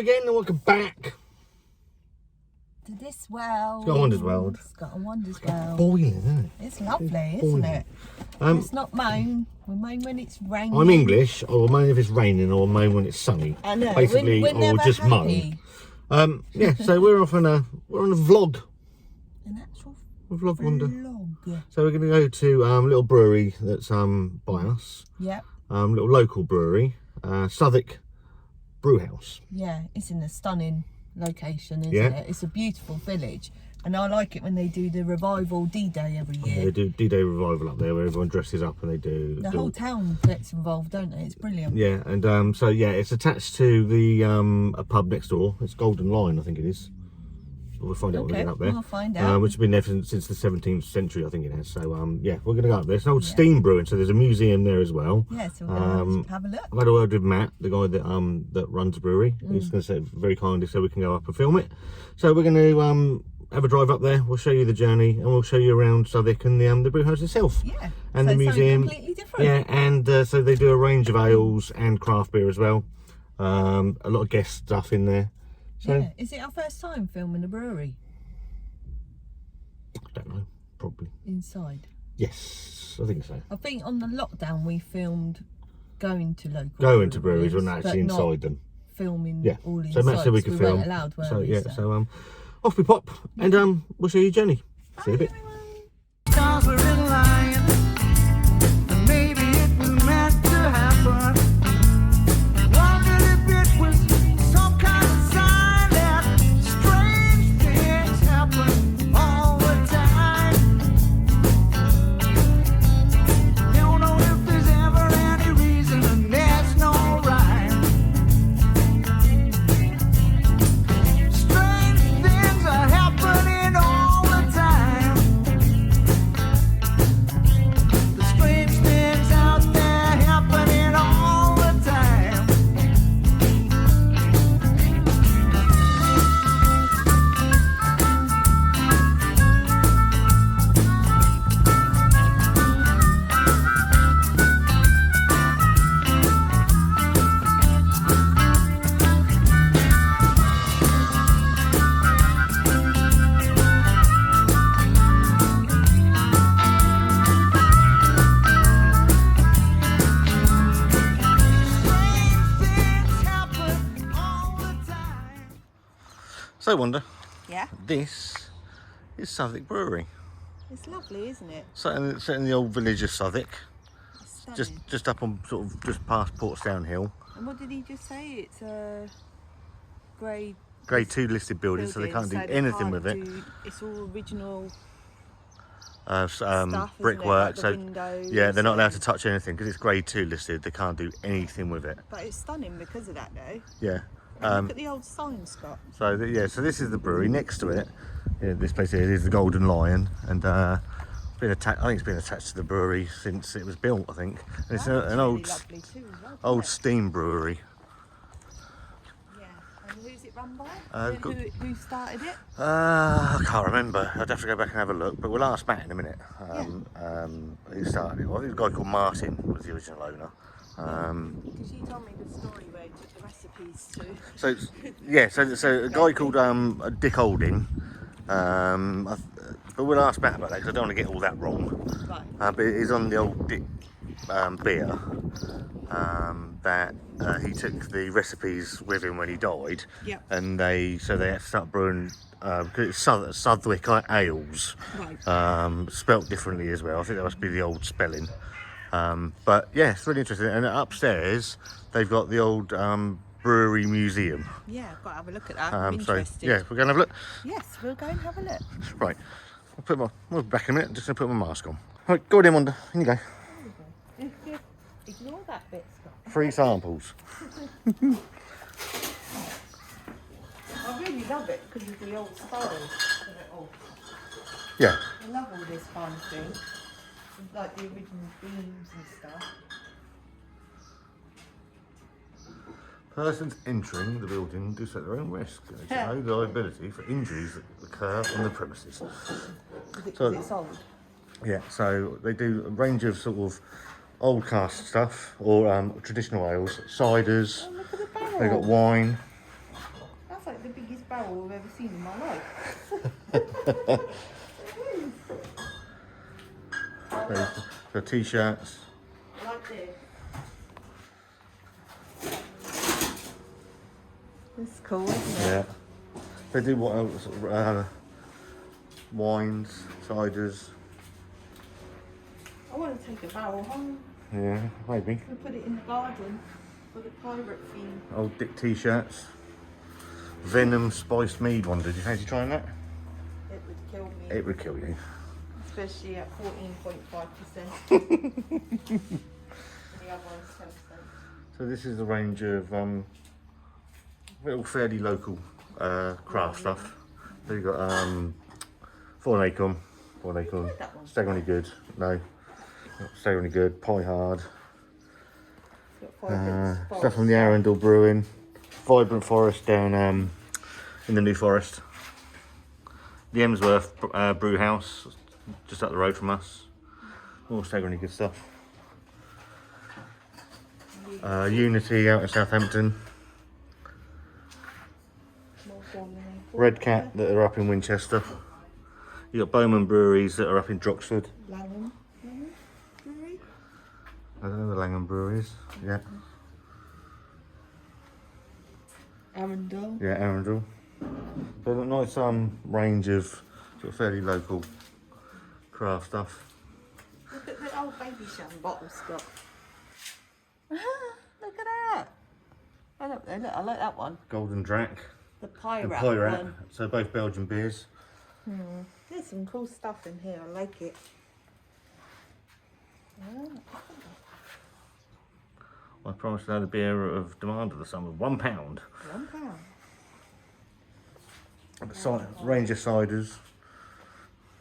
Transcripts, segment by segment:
again and welcome back to this world. It's got a Wanda's World. It's got a Wanda's World. Boiling, isn't it? It's lovely, isn't it? It's not moan. We moan when it's raining. I'm English. I will moan if it's raining, or moan when it's sunny. I know. Basically, we're I will never just happy. moan. Yeah. So we're off on a vlog. An actual Vlog, Wanda. vlog. So we're going to go to a little brewery that's by us. Yep. Little local brewery, Southwick Brewhouse. Yeah, it's in a stunning location, isn't Yeah. it? It's a beautiful village, and I like it when they do the revival D-Day every year. Yeah, they do D-Day revival up there where everyone dresses up and they do The whole town gets involved, don't they? It's brilliant. Yeah, and so yeah, it's attached to the a pub next door. It's Golden Lion, I think it is. We'll find out when we get up there. We'll find out. Which has been there since the 17th century, I think it has. So yeah, we're going to go up there. It's an old steam brewing, so there's a museum there as well. Yeah, so we're going to have a look. I've had a word with Matt, the guy that runs the brewery. He's going to say very kindly so we can go up and film it. So we're going to have a drive up there. We'll show you the journey and we'll show you around Southwick and the brewhouse itself. Yeah, and so the museum. Completely different. Yeah, and so they do a range of ales and craft beer as well. A lot of guest stuff in there. So, yeah, is it our first time filming a brewery? I don't know, probably. Inside? Yes, I think so. I think on the lockdown we filmed going to local breweries, we're not actually inside them. Filming all inside. So Matt said we could film. Weren't allowed, weren't so we? yeah, so off we pop and we'll show you Jenny. See you in a bit. Stars were in line, and maybe it was meant to happen. Wondered if it was some kind of sign that strange things happen all the time. Don't know if there's ever any reason, and there's no rhyme. Strange things are happening all the time. The strange things out there happening all the time. Strange things happen all the time. So Wanda, Yeah, this is Southwick Brewery. it's lovely, isn't it? Set in the old village of Southwick, It's stunning. just up on just past Portsdown Hill. And what did he just say? It's a grade Grade 2 listed building, so they can't do anything with it. It's all original Brickwork, isn't it? Like the so windows yeah, they're not allowed to and- touch anything because it's grade 2 listed. They can't do anything with it. But it's stunning because of that, though. Yeah. Look at the old sign, Scott. So so this is the brewery. Next to it, this place here is the Golden Lion, and I think it's been attached to the brewery since it was built. I think, and it's an old Lovely too, as well, old isn't steam brewery. it? Yeah. And who's it run by? good- Who started it? I can't remember. I'd have to go back and have a look, but we'll ask Matt in a minute. Who started it? Well, I think it was a guy called Martin was the original owner. Because you told me the story where he took the recipes to. So yeah, so a guy called Dick Olding. But we'll ask Matt about that because I don't want to get all that wrong. Right. But he's on the old Dick beer that he took the recipes with him when he died. Yep. And they had to start brewing because it's Suthwyk Ales. Right. Spelt differently as well. I think that must be the old spelling. But yeah, it's really interesting. And upstairs they've got the old brewery museum. Yeah, I've got to have a look at that. I'm So interested. yeah, we're going to have a look. Yes, we'll go and have a look. Right, we'll be back in a minute. Just going to put my mask on. Right, go on in, Wanda. In you go. Ignore that bit, Scott. 3 samples. I really love it because of the old style of it all. Yeah. I love all this kind of thing. Like the original beams and stuff. Persons entering the building do so at their own risk. There is no liability for injuries that occur on the premises. Because it's old. Yeah, so they do a range of sort of old cask stuff or traditional ales, ciders. Oh, look at the barrel. They've got wine. barrel I've ever seen in my life. It is. The t-shirts. Like this. It's cool, isn't it? Yeah. They do what else? Wines, ciders. I want to take a barrel home Yeah, maybe. and put it in the garden for the pirate theme. Old Dick t-shirts. Venom spiced mead one. Did you fancy trying that? It would kill me, It would kill you. especially at 14.5%. The other one's 10%. So this is a range of little fairly local craft stuff. So you've got Acorn, That one. Staggeringly Good, no, not Staggeringly Good, Pie Hard, It's got 5 bits. stuff from the Arundel Brewing, Vibrant Forest down in the New Forest, the Emsworth Brewhouse, just up the road from us, all Staggeringly Good stuff. Unity out in Southampton, Red Cat that are up in Winchester. You got Bowmans Breweries that are up in Droxford. Langham Brewery. I don't know the Langham Breweries. Yeah. Arundel. Yeah, Arundel. So a nice range of sort of fairly local craft stuff. Look at the old baby sham bottle, Scott. Look at that. Oh, look, look, I like that one. Golden Drac The pirate, and Pyrat. one. So both Belgian beers. There's some cool stuff in here. I like it. Yeah. I promised another beer of demand of the summer. £1. £1. Range of ciders.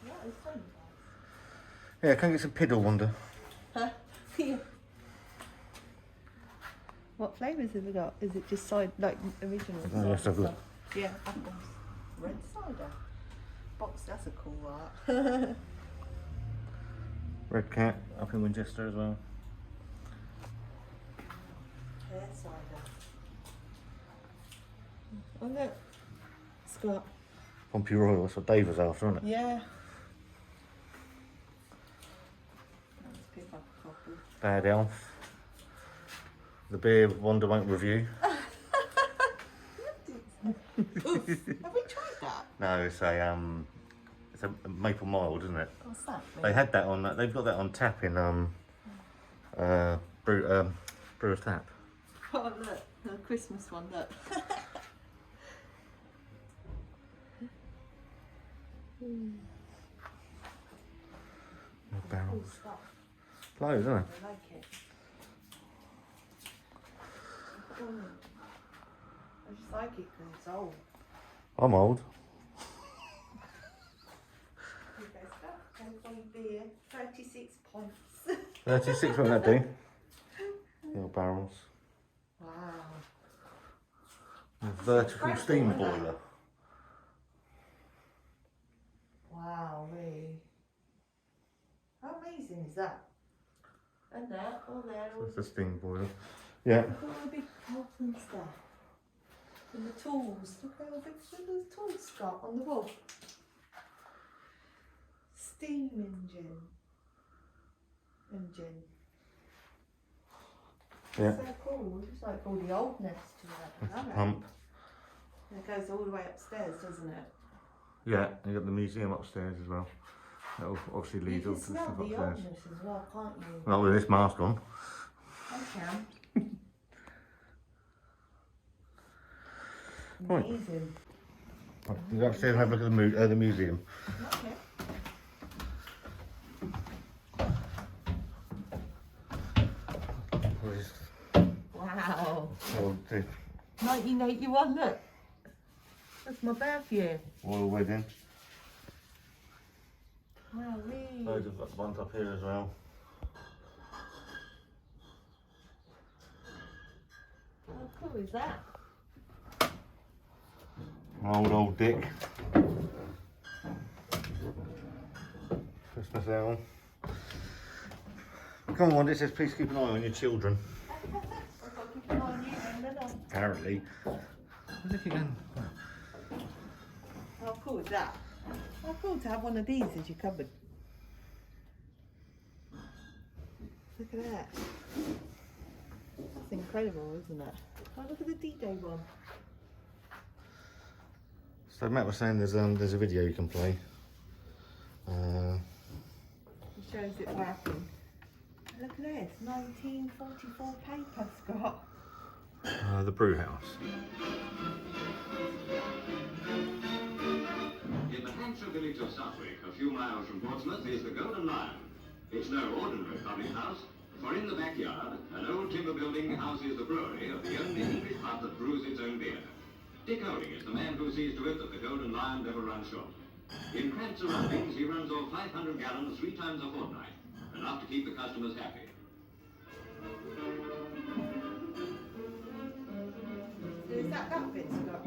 Yeah, it's fun. Yeah, can I get some piddle, Wanda? Huh? Yeah. What flavours have we got? Is it just side like original? Oh, let's have a look. Yeah, apples. Red cider. Box, that's a cool art. Red Cat up in Winchester as well. Hair cider. Oh look, Scott. Pompey Royal, that's what Dave was after, isn't it? Yeah. Let's pick up a couple. Bad Elf. The beer Wanda won't review. Oof. Have we tried that? No, it's a maple mild, isn't it? What's that? They had that on. They've got that on tap in Brewer's Tap. Oh look, the Christmas one, look. Barrels. Cool stuff. Loads, isn't it? I like it. I just like it because it's old. I'm old. Okay, Scott, California beer, 36 points. 36, won't that do? Little barrels. Wow. A vertical steam boiler. Wow, really. How amazing is that? And that, all there, all That's a steam boiler. Yeah. look at all the big pots and stuff. And the tools. Look how big the tools got on the wall. Steam engine. Yeah. So cool. It's like all the oldness to it. I That's love a it. pump. And it goes all the way upstairs, doesn't it? Yeah, you got the museum upstairs as well. That obviously You leads can up to the smell stuff the upstairs. oldness as well, can't you? Not with this mask on. I can. Right. Amazing. You go upstairs and have a look at the museum. Okay. Wow. Oh, the 1981, look. That's my birth year. royal wedding. Wow, really? Loads of ones up here as well. How cool is that? Old Dick. Christmas ale. Come on, it says please keep an eye on your children. I've got to keep an eye on you then, don't I? Apparently. Where's it again? cool is that? How cool to have one of these as your cupboard. Look at that. That's incredible, isn't it? Oh, look at the D-Day one. So Matt was saying there's a video you can play. It shows it working. Look at this, 1944 paper, Scott. The Brewhouse. In the Hampshire village of Southwick, a few miles from Portsmouth, is the Golden Lion. It's no ordinary public house, for in the backyard, an old timber building houses the brewery of the only English pub that brews its own beer. Dick Holding is the man who sees to it that the Golden Lion never runs short. In cramped surroundings, he runs off 500 gallons 3 times a fortnight, enough to keep the customers happy. So is that bit, Scott?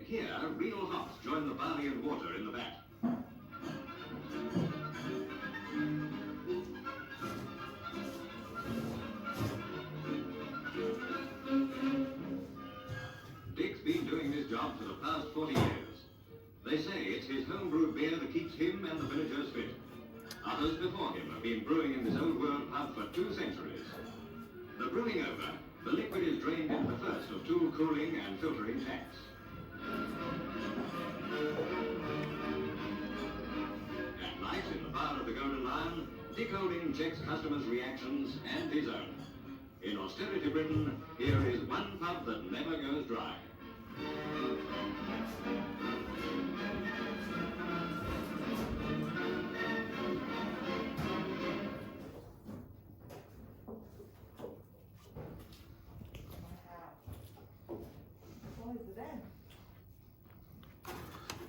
Here, real hops join the barley and water in the vat. Dick's been doing this job for the past 40 years. They say it's his home-brewed beer that keeps him and the villagers fit. Others before him have been brewing in this old-world pub for 2 centuries. The brewing over, the liquid is drained into the first of 2 cooling and filtering tanks. At night, in the bar of the Golden Lion, Dick Holding checks customers' reactions and his own. In austerity Britain, here is one pub that never goes dry.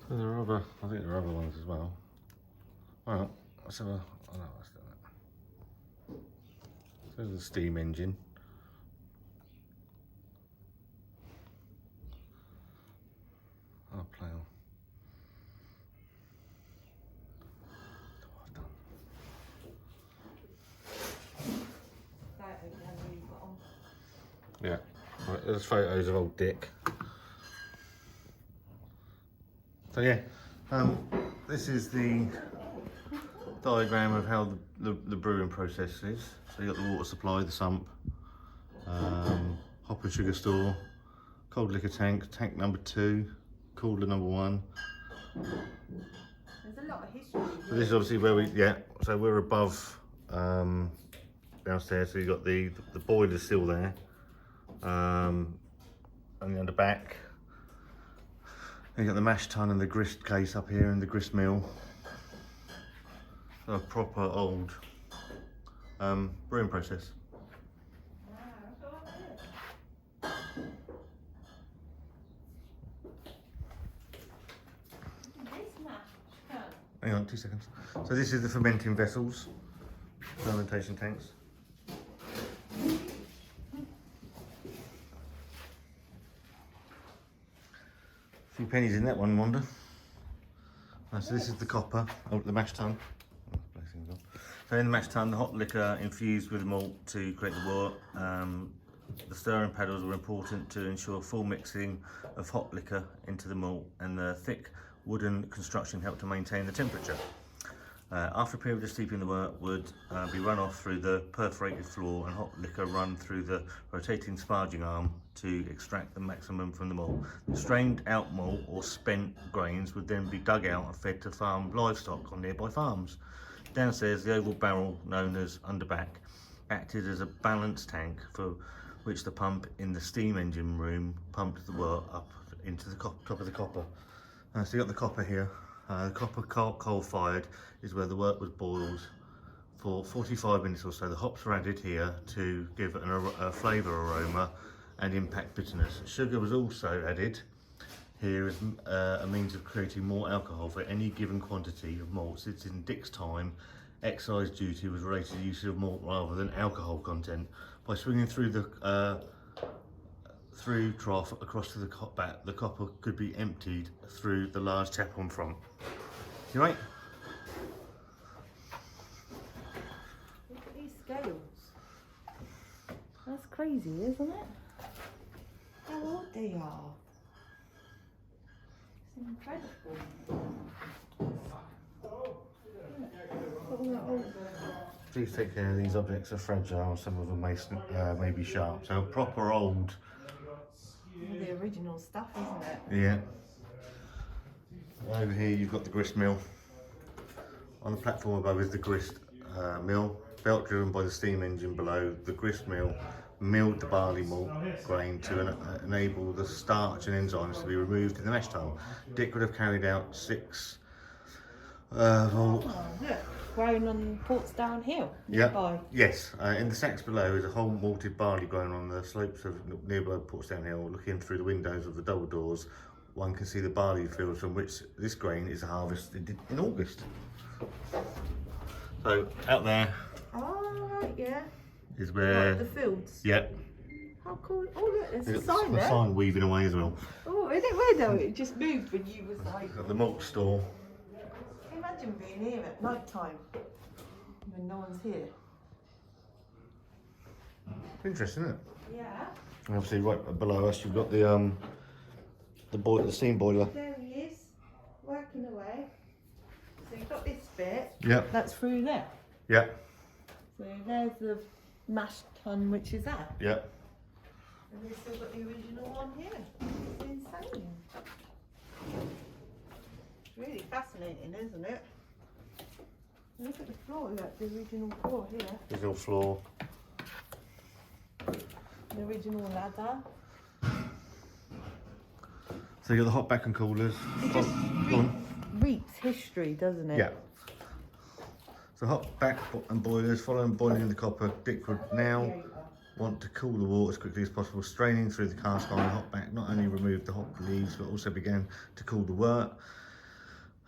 So there are other, I think there are other ones as well. Well, let's have a, oh no, let's do that. So there's the steam engine. I'll play on. Yeah, right, there's photos of old Dick. So yeah, this is the diagram of how the brewing process is. So you got the water supply, the sump, hop and sugar store, cold liquor tank, tank number 2, cooler number 1. There's a lot of history. So this is obviously where so we're above downstairs. So you've got the boiler still there, and on the back. You've got the mash tun and the grist case up here and the grist mill. So a proper old brewing process. Hang on, 2 seconds. So this is the fermenting vessels, fermentation tanks. Few pennies in that one, Wanda. So this is the copper, the mash tun. So in the mash tun, the hot liquor infused with malt to create the wort. The stirring paddles were important to ensure full mixing of hot liquor into the malt, and the thick wooden construction helped to maintain the temperature. After a period of steeping, the wort would be run off through the perforated floor and hot liquor run through the rotating sparging arm to extract the maximum from the malt. The strained out malt or spent grains would then be dug out and fed to farm livestock on nearby farms. Downstairs, the oval barrel known as underback acted as a balance tank for which the pump in the steam engine room pumped the wort up into the top of the copper. So you got the copper here. The copper coal fired is where the wort was boiled for 45 minutes or so. The hops were added here to give a flavour aroma and impact bitterness. Sugar was also added here as a means of creating more alcohol for any given quantity of malt. Since in Dick's time, excise duty was related to the use of malt rather than alcohol content. By swinging through the through trough across to the copper could be emptied through the large tap on front. You right? Look at these scales. That's crazy, isn't it? How old they are. incredible. Please take care. These objects are fragile. Some of them may be sharp. So proper old. The original stuff, isn't it? Yeah. Over here you've got the grist mill. On the platform above is the grist mill. Belt driven by the steam engine below. The grist mill milled the barley malt grain to enable the starch and enzymes to be removed in the mash tun. Dick would have carried out 6 volt. Oh, look, grown on Portsdown Hill. Yeah. Nearby. Yes. In the sacks below is a whole malted barley grown on the slopes of nearby Portsdown Hill. Looking through the windows of the double doors, one can see the barley fields from which this grain is harvested in August. So out there Oh, right, yeah. is where. Like the fields. Yeah. How cool. Oh, look, there's a There's sign the there. sign weaving away as well. Oh, is it weird though? It just moved when you was like. Got the malt store. Imagine being here at night time when no one's here. Interesting, isn't it? Yeah. And obviously, right below us, you've got the steam boiler. There he is, working away. So you've got this bit. Yep. That's through there. Yep. So there's the mash tun, which is that. Yep. And we've still got the original one here. It's insane. It's really fascinating, isn't it? Look at the floor, look, the original floor here. Original floor. The original ladder. So you got the hot back and coolers. It just Go on. reaps history, doesn't it? Yeah. So hot back and boilers, following boiling in the copper, Dick would now want to cool the water as quickly as possible. Straining through the cast iron hot back not only removed the hot leaves but also began to cool the wort.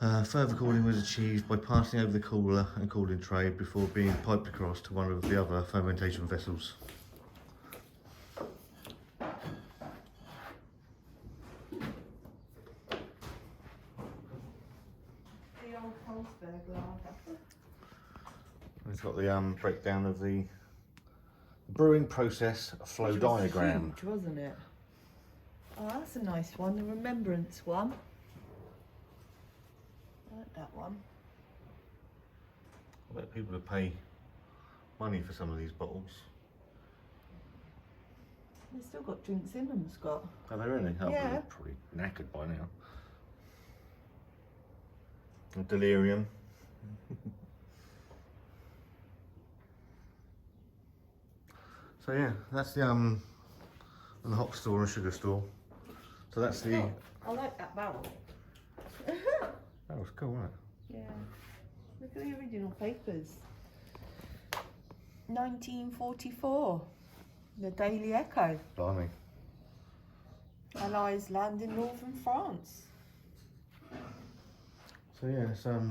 Further cooling was achieved by passing over the cooler and cooling tray before being piped across to one of the other fermentation vessels. The old Holzberg lager. It's got the breakdown of the brewing process flow Which was diagram. huge, wasn't it? Oh, that's a nice one, the remembrance one. I like that one. I bet people would pay money for some of these bottles. They've still got drinks in them, Scott. Are they really? Oh, Yeah. they're probably knackered by now. And delirium. So yeah, that's the hop store and sugar store. So that's the. Oh, I like that barrel. That was cool, wasn't it? Yeah. Look at the original papers. 1944. The Daily Echo. Blimey. Allies land in northern France. So yeah, it's what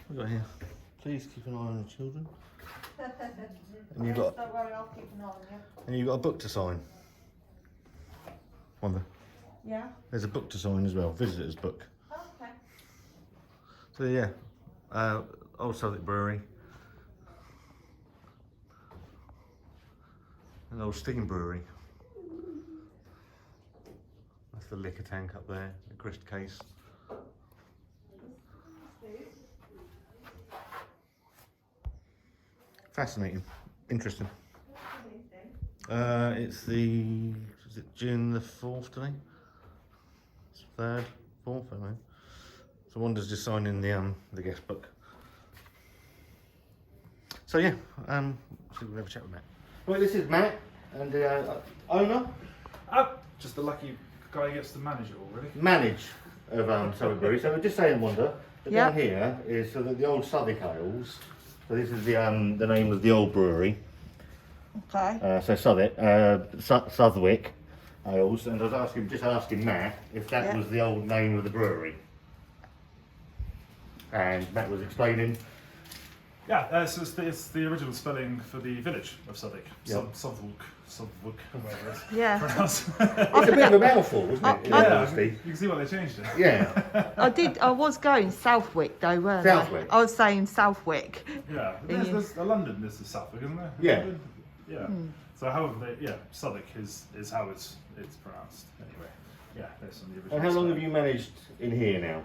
we got here. Please keep an eye on the children. And you've got Don't worry, I'll keep an eye on you. and you've got a book to sign. Wanda. Yeah? There's a book to sign as well, visitor's book. Okay. So yeah, old Southwick Brewery. An old Steam Brewery. That's the liquor tank up there, the grist case. Fascinating, interesting. It's is it June the 4th today? It's 3rd, 4th, I don't know. So Wanda's just signing the guest book. So yeah, so we'll have a chat with Matt. Right, this is Matt, and owner, Just the lucky guy who gets to manage it all, really. manage of Southwick Brewery. So we're just saying, Wanda, that Yeah. down here is so that the old Suthwyk Ales. So this is the name of the old brewery. Okay. So Southwick, Southwyk Ales, and I was just asking Matt if that Yeah. was the old name of the brewery. And Matt was explaining. Yeah, it's the original spelling for the village of Southwick. Yeah. Southwick, whatever it is. Yeah. Pronounced. It's a bit of a mouthful, wasn't it? in all Yeah, honesty? you can see why they changed it. Yeah. I was going Southwick though, weren't Southwick. I? I was saying Southwick. Yeah, Yeah. there's London, there's the Southwick, isn't there? Yeah. London? Yeah. So however, Southwick is how it's pronounced anyway. Yeah, there's some of the original. And how long stuff. have you managed in here now?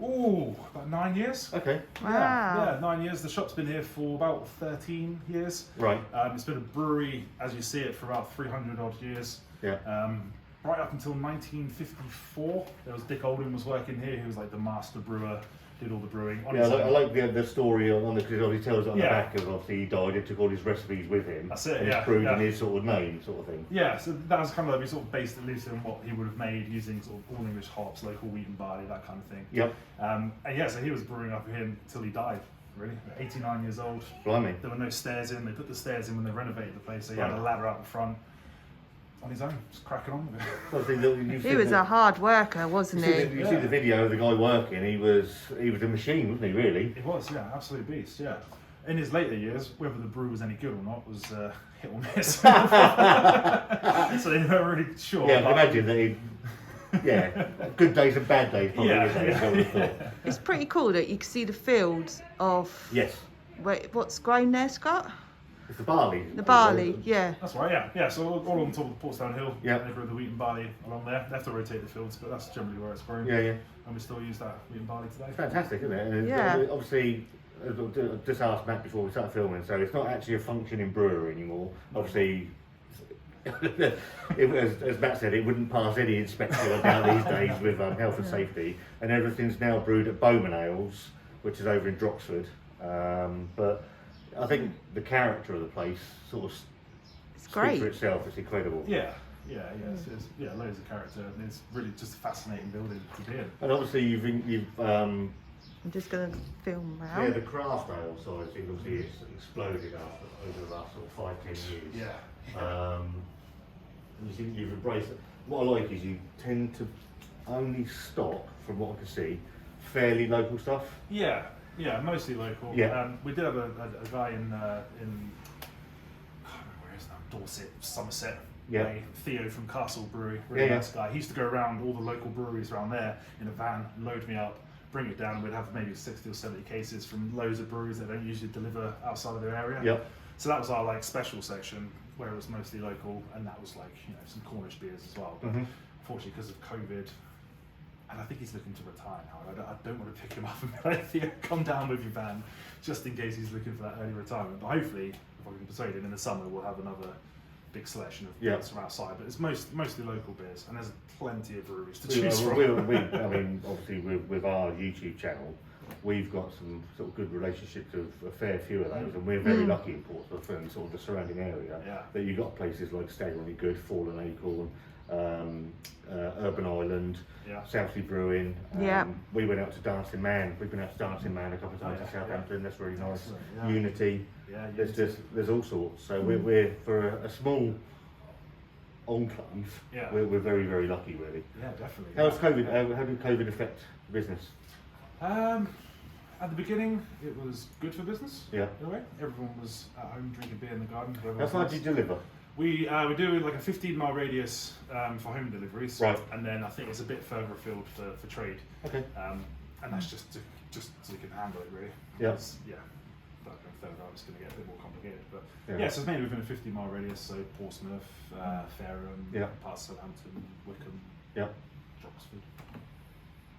Ooh, about 9 years. Okay. Yeah, 9 years. The shop's been here for about 13 years. Right. It's been a brewery, as you see it, for about 300 odd years. Yeah. Right up until 1954, there was Dick Oldham was working here. He was like the master brewer, did all the brewing. On Yeah, his I own. like the story on the, because he tells it on the Yeah. back of obviously he died and took all his recipes with him. That's it, and yeah, it's brewed in yeah. his sort of name, sort of thing. Yeah, so that was kind of like we sort of based it loosely on what he would have made using sort of all English hops, local wheat and barley, that kind of thing. Yep. And yeah, so he was brewing up here until he died. Really, 89 years old. Blimey. There were no stairs in. They put the stairs in when they renovated the place, so he had Right. a ladder out the front on his own, just cracking on with it. Obviously, look, you've He seen was the- a hard worker, wasn't You he? see the video of the guy working. He was a machine, wasn't he? Really. It was, yeah, absolute beast, yeah. In his later years, whether the brew was any good or not was hit or miss. So they weren't really sure. Yeah, I can but- imagine that he. Yeah, good days and bad days. Probably, Yeah, isn't it? yeah, I would have thought. It's pretty cool that you can see the fields of Yes, what's grown there, Scott? it's the barley. The barley, yeah. That's right, yeah. Yeah, so all on top of Portsdown Hill, Yeah. they brew the wheat and barley along there. They have to rotate the fields, but that's generally where it's grown. Yeah, yeah. And we still use that wheat and barley today. Fantastic, isn't it? And Yeah. Obviously, I just asked Matt before we started filming, so it's not actually a functioning brewery anymore. Obviously, as Matt said, it wouldn't pass any inspection about these days with health and safety, and everything's now brewed at Bowmans Ales, which is over in Droxford. But I think the character of the place sort of It's speaks great. for itself. It's incredible. Yeah, it's loads of character, and it's really just a fascinating building to be in. And obviously, you've I'm just going to film yeah, now. the craft ale side of things obviously it's exploded over the last sort of 5-10 years. Yeah. And you think you've embraced it. What I like is you tend to only stock, from what I can see, fairly local stuff. Yeah, mostly local. Yeah. We did have a guy in I can't remember where he is now, Dorset, Somerset. Yeah. Theo from Castle Brewery, really Yeah, nice guy. He used to go around all the local breweries around there in a van, load me up, bring it down, and we'd have maybe 60 or 70 cases from loads of breweries that don't usually deliver outside of their area. Yep. So that was our like special section where it was mostly local, and that was like some Cornish beers as well. But Mhm. unfortunately, because of COVID, and I think he's looking to retire now. I don't want to pick him up and be like, Theo, come down with your van, just in case he's looking for that early retirement. But hopefully, if I can persuade him, in the summer we'll have another big selection of Yeah. beers from outside. But it's mostly local beers, and there's plenty of breweries to I choose from. mean, obviously, with our YouTube channel, we've got some sort of good relationships with a fair few of those, and we're very lucky in Portsmouth and sort of the surrounding area Yeah. that you've got places like Staggeringly Good, Fallen Acorn, Urban Island, Yeah. Southwick Brewing. Yeah. We went out to Dancing Man. We've been out to Dancing Man a couple of times Oh, in yeah, Southampton. That's really nice. Excellent, yeah. Unity. Yeah, There's all sorts. So we're for a small enclave. Yeah. We're very, very lucky, really. yeah, definitely. How's COVID? How did COVID affect the business? At the beginning, it was good for business. Yeah. In a way, everyone was at home drinking beer in the garden. How far do you deliver? We do like a 15-mile radius for home deliveries, Right. And then I think it's a bit further afield for trade, Okay. and that's just so you can handle it really. Yeah. Because, yeah. But going further out, it's going to get a bit more complicated. But Yeah. yeah, so it's mainly within a 15-mile radius. So Portsmouth, Fareham, Yeah. parts of Southampton, Wickham, Yeah. Droxford.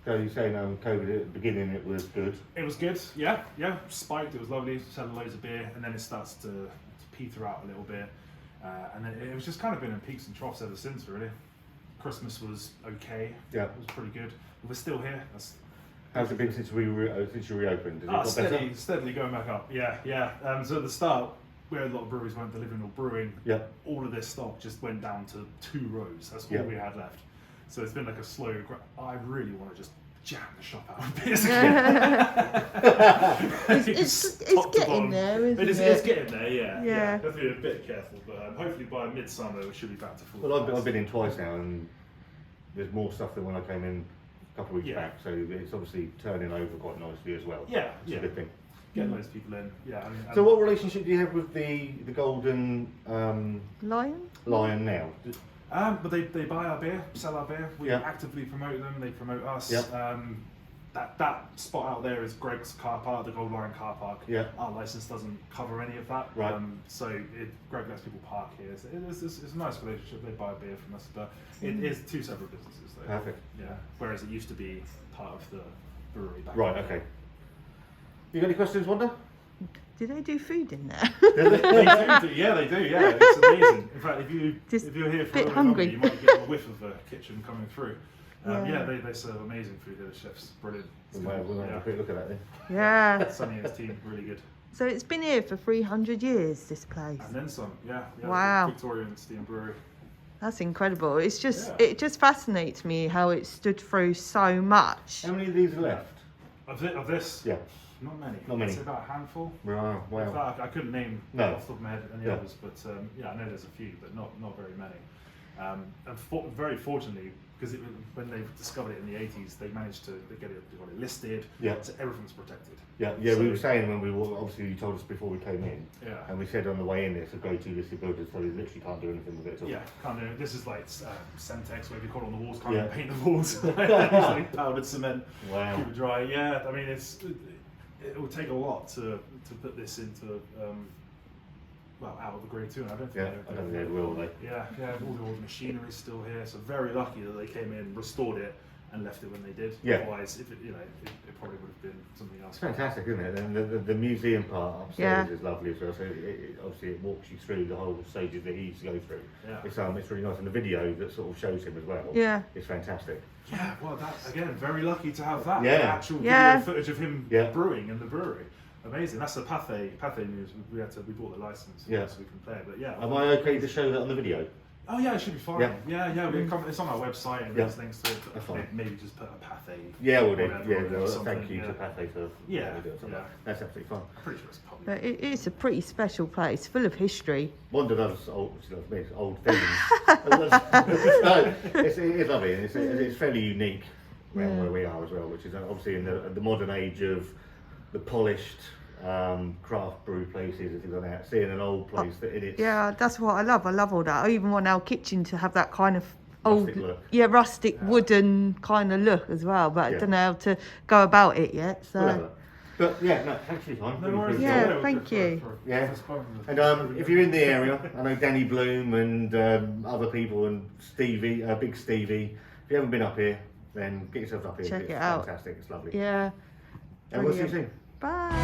So you're saying COVID at the beginning it was good. It was good, yeah, spiked, it was lovely, selling loads of beer, and then it starts to peter out a little bit, and then it was just kind of been in peaks and troughs ever since, really. Christmas was okay, Yeah. it was pretty good, but we're still here. How's it been since you reopened? Has it got better? Steadily going back up, yeah. So at the start, where a lot of breweries weren't delivering or brewing, Yeah. all of their stock just went down to 2 rows, that's all Yeah. we had left. So it's been like a slow, I really want to just jam the shop out of beers again. It's Top to getting bottom. there, isn't It's it? getting there, yeah. Yeah. Have to be a bit careful, but hopefully by midsummer we should be back to full. Well, price. I've been in twice now, and there's more stuff than when I came in a couple of weeks Yeah. back. So it's obviously turning over quite nicely as well. Yeah, It's yeah. a good thing. Getting those people in, yeah. So what relationship do you have with the Golden Lion? Lion now? But they buy our beer, sell our beer. We Yeah. actively promote them. They promote us. Yeah. that spot out there is Greg's car park, the Gold Lion car park. Yeah. Our license doesn't cover any of that. Right. Greg lets people park here. So it's a nice relationship. They buy beer from us, but it is two separate businesses though. Perfect. Yeah. Whereas it used to be part of the brewery back Right, in the day. okay. You got any questions, Wanda? Do they do food in there? They do, yeah, it's amazing. In fact, Just if you're here for bit a little longer, hungry. you might get a whiff of the kitchen coming through. Yeah. They serve amazing food here, the chef's brilliant. We might have a quick look at that then. Yeah. Sonny and his team, really good. So it's been here for 300 years, this place. And then some, yeah. Wow. Victorian Steam Brewery. That's incredible. It's just, Yeah. it just fascinates me how it stood through so much. How many of these are left? Of this? Yeah. Not many. Not many. It's about a handful. Wow. In Wow. fact, I couldn't name No. off the top of my head any Yeah. others, but yeah, I know there's a few, but not very many. And very fortunately, because when they discovered it in the 80s, they managed to they got it listed, Yeah. so everything's protected. Yeah, So- we were saying when we were, obviously you told us before we came in, Yeah. and we said on the way in it's a go-to listed builder, so they literally can't do anything with it at all. Yeah, can't do it. This is like Semtex, whatever you call it on the walls, can't Yeah. even paint the walls. It's like powdered cement, Wow. keep it dry. Yeah, I mean it will take a lot to put this into out of the grade 2, and I don't think Yeah, I don't think they will, they. Yeah, all the old machinery's still here, so very lucky that they came in, restored it, and left it when they did. Yeah. Otherwise, if it probably would have been something else. It's fantastic, isn't it? And the museum part upstairs Yeah. is lovely as well. So obviously it walks you through the whole stages that he used to go through. Yeah. It's really nice, and the video that sort of shows him as well. Yeah. It's fantastic. Yeah, well, that again, very lucky to have that. Yeah. The actual Yeah. video footage of him Yeah. brewing in the brewery. Amazing. That's the Pathé news. We bought the license Yeah. so we can play it. But yeah. Am I okay to show that on the video? Oh yeah, it should be fine. Yeah. It's on our website and Yeah. there's links to it. But That's fine. maybe just put a Pathé. Yeah, we'll do. whatever, Yeah, or no, something, thank you to Pathé for Yeah, letting me do it. yeah. That's absolutely fine. I'm pretty sure it's public. But it's a pretty special place, full of history. Wanda loves old, she loves me, it's old things. No, it is lovely, and it's fairly unique around Yeah. where we are as well, which is obviously in the modern age of the polished craft brew places and things like that. Seeing an old place that in its Yeah, that's what I love. I love all that. I even want our kitchen to have that kind of Rustic old, look. rustic wooden kind of look as well. But Yeah. I don't know how to go about it yet. So whatever. But yeah, no, thanks for your time. No Really worries. appreciate it. Yeah, thank you. Yeah. That's fine. And if you're in the area, I know Danny Bloom and other people and Stevie, Big Stevie. If you haven't been up here, then get yourself up here. Check it's it out. Fantastic. It's lovely. yeah, And we'll see you brilliant. soon. Bye.